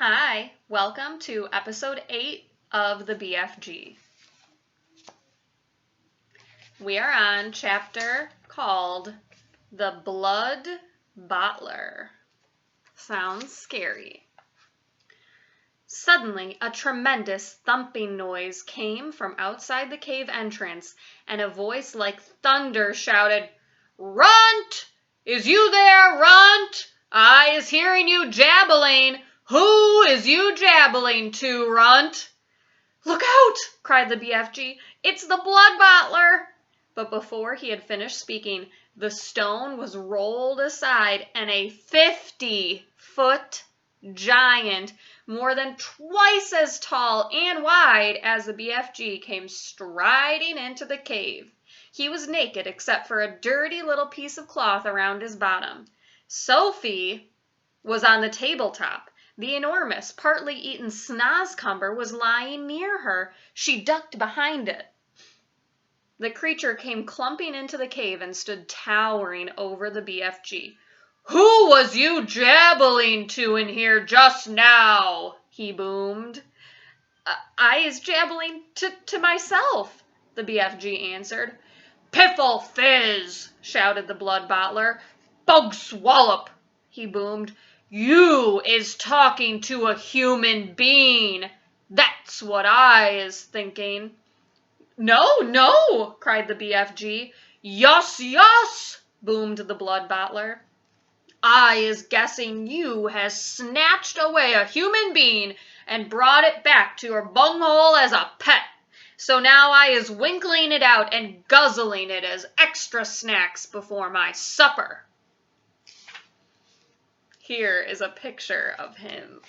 Hi, welcome to episode 8 of the BFG. We are on chapter called The Bloodbottler. Sounds scary. Suddenly, a tremendous thumping noise came from outside the cave entrance, and a voice like thunder shouted, "Runt! Is you there, Runt? I is hearing you jabbling. Who is you jabbling to, Runt?" "Look out!" cried the BFG. "It's the Bloodbottler!" But before he had finished speaking, the stone was rolled aside, and a 50-foot giant, more than twice as tall and wide as the BFG, came striding into the cave. He was naked except for a dirty little piece of cloth around his bottom. Sophie was on the tabletop. The enormous, partly eaten snozcumber was lying near her. She ducked behind it. The creature came clumping into the cave and stood towering over the BFG. "Who was you jabbling to in here just now?" he boomed. I is jabbling to myself," the BFG answered. "Piffle fizz!" shouted the Bloodbottler. "Bug swallop!" he boomed. "You is talking to a human being. That's what I is thinking." No, cried the BFG. Yus, boomed the Bloodbottler. "I is guessing you has snatched away a human being and brought it back to your bunghole as a pet. So now I is winkling it out and guzzling it as extra snacks before my supper." Here is a picture of him.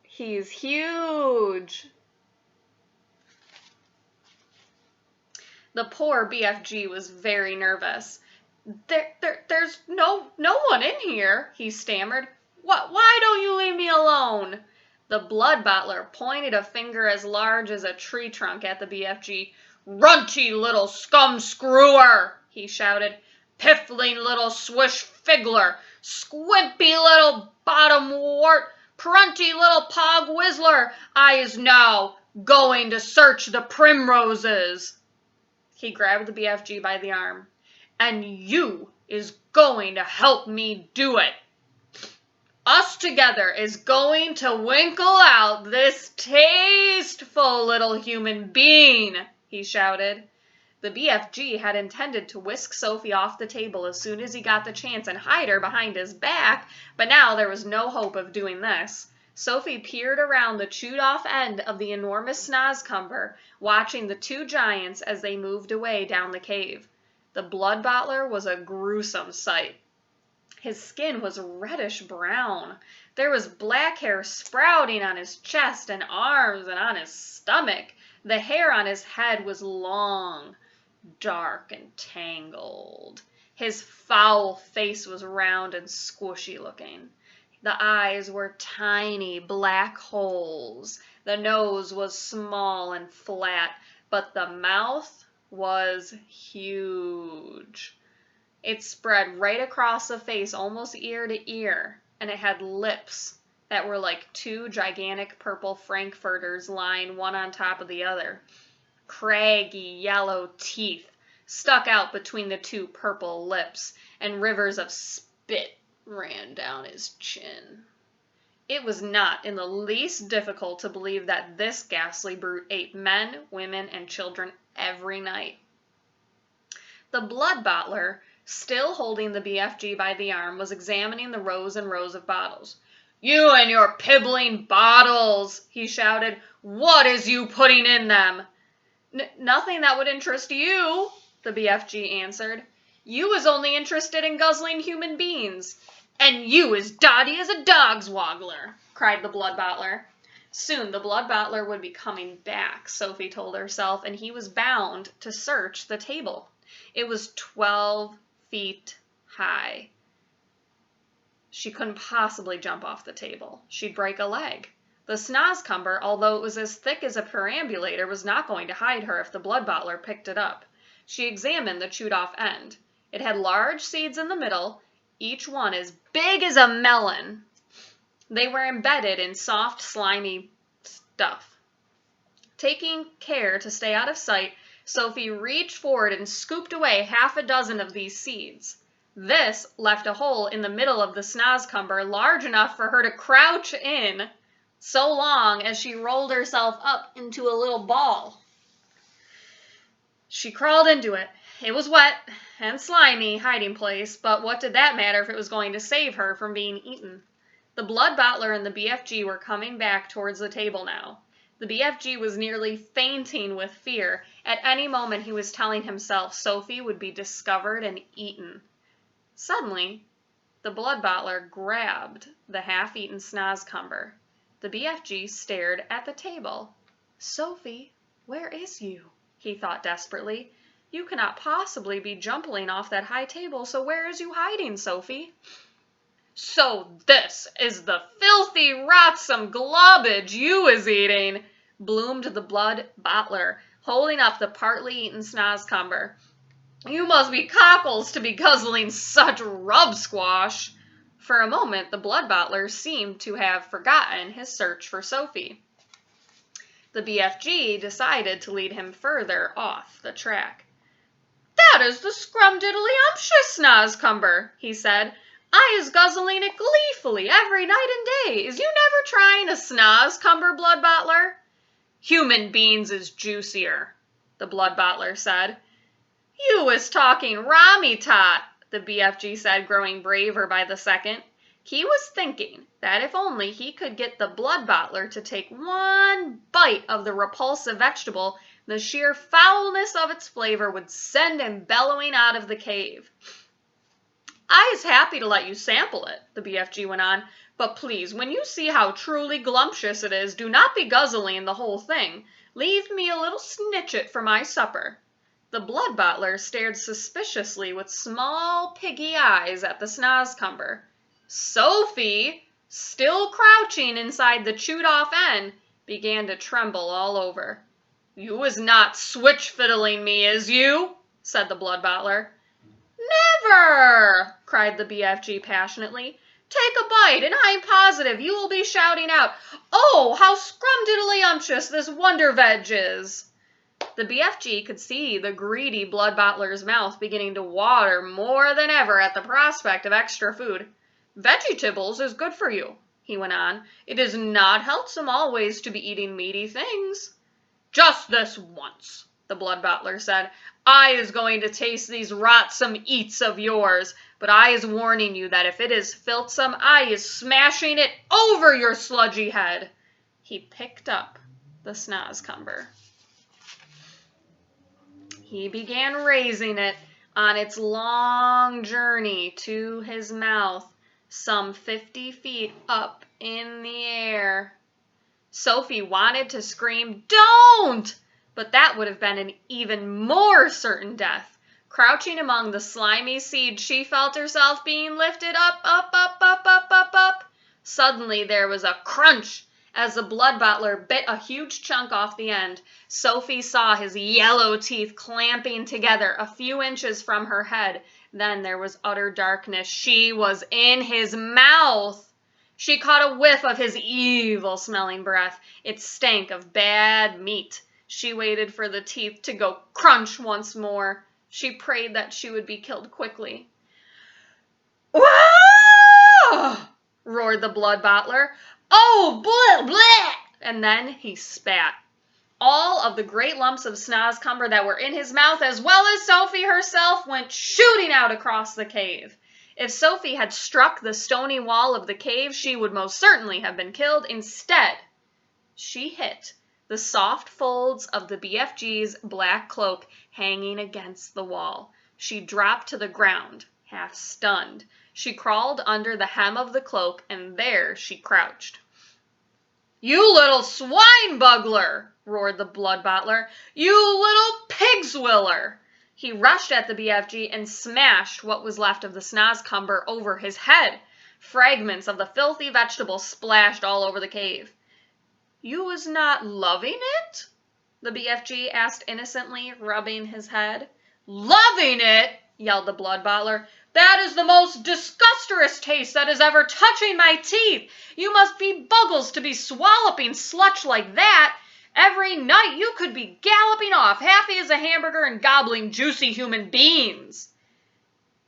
He's huge. The poor BFG was very nervous. There's no one in here," he stammered. Why don't you leave me alone?" The Bloodbottler pointed a finger as large as a tree trunk at the BFG. "Runty little scum screwer," he shouted. "Piffling little swish figgler, squimpy little bottom wart, prunty little pog whistler, I is now going to search the primroses." He grabbed the BFG by the arm. "And you is going to help me do it. Us together is going to winkle out this tasteful little human being," he shouted. The BFG had intended to whisk Sophie off the table as soon as he got the chance and hide her behind his back, but now there was no hope of doing this. Sophie peered around the chewed-off end of the enormous snozcumber, watching the two giants as they moved away down the cave. The Bloodbottler was a gruesome sight. His skin was reddish-brown. There was black hair sprouting on his chest and arms and on his stomach. The hair on his head was long, dark, and tangled. His foul face was round and squishy-looking. The eyes were tiny black holes. The nose was small and flat, but the mouth was huge. It spread right across the face, almost ear to ear, and it had lips that were like two gigantic purple frankfurters lying one on top of the other. Craggy yellow teeth stuck out between the two purple lips, and rivers of spit ran down his chin. It was not in the least difficult to believe that this ghastly brute ate men, women, and children every night. The Bloodbottler, still holding the BFG by the arm, was examining the rows and rows of bottles. "You and your pibbling bottles," he shouted. "What is you putting in them?" Nothing that would interest you," the BFG answered. "You is only interested in guzzling human beings." "And you is dotty as a dog's waggler," cried the Bloodbottler. Soon the Bloodbottler would be coming back, Sophie told herself, and he was bound to search the table. It was 12 feet high. She couldn't possibly jump off the table. She'd break a leg. The snozcumber, although it was as thick as a perambulator, was not going to hide her if the Bloodbottler picked it up. She examined the chewed-off end. It had large seeds in the middle each one as big as a melon. They were embedded in soft, slimy stuff. Taking care to stay out of sight, Sophie reached forward and scooped away half a dozen of these seeds. This left a hole in the middle of the snozcumber large enough for her to crouch in, so long as she rolled herself up into a little ball. She crawled into it. It was wet and slimy hiding place, but what did that matter if it was going to save her from being eaten? The Bloodbottler and the BFG were coming back towards the table now. The BFG was nearly fainting with fear. At any moment he was telling himself Sophie would be discovered and eaten. Suddenly, the Bloodbottler grabbed the half-eaten snozcumber. The BFG stared at the table. "Sophie, where is you?" he thought desperately. "You cannot possibly be jumping off that high table, so where is you hiding, Sophie?" "So this is the filthy, rotsome globbage you is eating," bloomed the Bloodbottler, holding up the partly eaten snozcumber. "You must be cockles to be guzzling such rub squash." For a moment, the Bloodbottler seemed to have forgotten his search for Sophie. The BFG decided to lead him further off the track. "That is the scrumdiddly-umptious snozcumber," he said. "I is guzzling it gleefully every night and day. Is you never trying a snozcumber, Bloodbottler?" "Human beans is juicier," the Bloodbottler said. "You is talking Rammy-tot," the BFG said, growing braver by the second. He was thinking that if only he could get the Bloodbottler to take one bite of the repulsive vegetable, the sheer foulness of its flavor would send him bellowing out of the cave. "I is happy to let you sample it," the BFG went on, "but please, when you see how truly glumptious it is, do not be guzzling the whole thing. Leave me a little snitchet for my supper." The Bloodbottler stared suspiciously with small piggy eyes at the snozcumber. Sophie, still crouching inside the chewed-off end, began to tremble all over. "You is not switch-fiddling me, is you?" said the Bloodbottler. "Never!" cried the BFG passionately. "Take a bite, and I'm positive you will be shouting out, 'Oh, how scrumdiddly-umptious this wonder veg is!'" The BFG could see the greedy Bloodbottler's mouth beginning to water more than ever at the prospect of extra food. "Vegetables is good for you," he went on. "It is not healthsome always to be eating meaty things." "Just this once," the Bloodbottler said. "I is going to taste these rotsome eats of yours, but I is warning you that if it is filthsome, I is smashing it over your sludgy head." He picked up the snozcumber. He began raising it on its long journey to his mouth, some 50 feet up in the air. Sophie wanted to scream, "Don't!" but that would have been an even more certain death. Crouching among the slimy seeds, she felt herself being lifted up, up, up, up, up, up, up. Suddenly there was a crunch as the Bloodbottler bit a huge chunk off the end. Sophie saw his yellow teeth clamping together a few inches from her head. Then there was utter darkness. She was in his mouth. She caught a whiff of his evil-smelling breath. It stank of bad meat. She waited for the teeth to go crunch once more. She prayed that she would be killed quickly. "Wah!" roared the Bloodbottler. "Oh, bleh, bleh!" And then he spat. All of the great lumps of snozcumber that were in his mouth, as well as Sophie herself, went shooting out across the cave. If Sophie had struck the stony wall of the cave, she would most certainly have been killed. Instead, she hit the soft folds of the BFG's black cloak hanging against the wall. She dropped to the ground, half stunned. She crawled under the hem of the cloak, and there she crouched. "You little swine-bugler!" roared the Bloodbottler. "You little pig-swiller!" He rushed at the BFG and smashed what was left of the snozcumber over his head. Fragments of the filthy vegetable splashed all over the cave. "You is not loving it?" the BFG asked innocently, rubbing his head. "Loving it!" yelled the Bloodbottler. That is the most disgusterous taste that is ever touching my teeth. You must be buggles to be swalloping sludge like that. Every night you could be galloping off, happy as a hamburger and gobbling juicy human beans.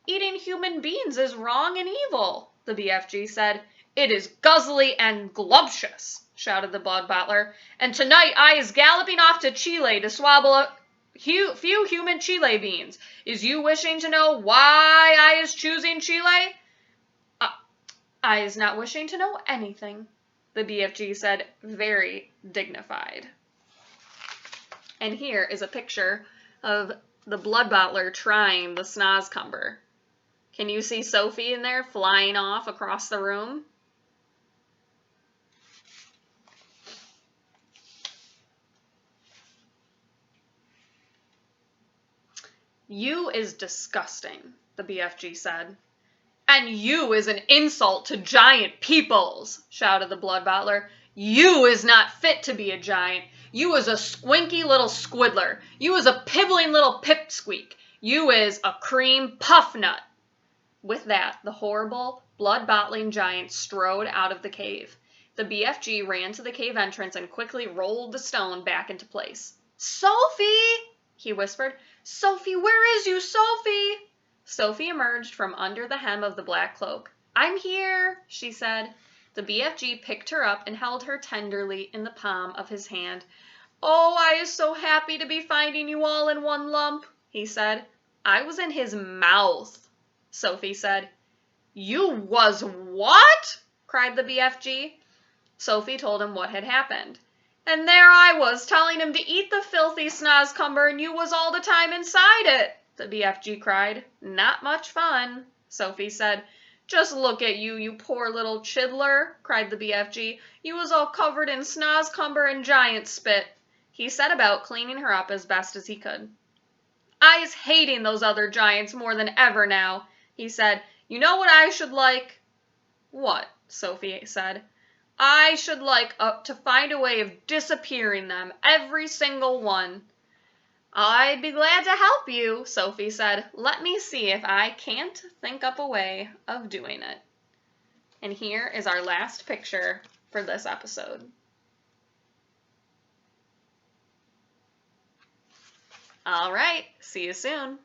Eating human beans is wrong and evil, the BFG said. It is guzzly and gluptious, shouted the Bloodbottler. And tonight I is galloping off to Chile to swabble a few human Chile beans. Is you wishing to know why I is choosing Chile? I is not wishing to know anything, the BFG said, very dignified. And here is a picture of the Bloodbottler trying the snozcumber. Can you see Sophie in there flying off across the room? You is disgusting, the BFG said. And you is an insult to giant peoples, shouted the Bloodbottler. You is not fit to be a giant. You is a squinky little squiddler. You is a pibbling little pipsqueak. You is a cream puff nut. With that, the horrible, blood-bottling giant strode out of the cave. The BFG ran to the cave entrance and quickly rolled the stone back into place. Sophie, he whispered. Sophie, where is you, Sophie? Sophie emerged from under the hem of the black cloak. I'm here, she said. The BFG picked her up and held her tenderly in the palm of his hand. Oh, I is so happy to be finding you all in one lump, he said. I was in his mouth, Sophie said. You was what? Cried the BFG. Sophie told him what had happened. And there I was telling him to eat the filthy snozcumber and you was all the time inside it, the BFG cried. Not much fun, Sophie said. Just look at you, you poor little chidler, cried the BFG. You was all covered in snozcumber and giant spit. He set about cleaning her up as best as he could. I is hating those other giants more than ever now, he said. You know what I should like? What? Sophie said. I should like to find a way of disappearing them, every single one. I'd be glad to help you, Sophie said. Let me see if I can't think up a way of doing it. And here is our last picture for this episode. All right, see you soon.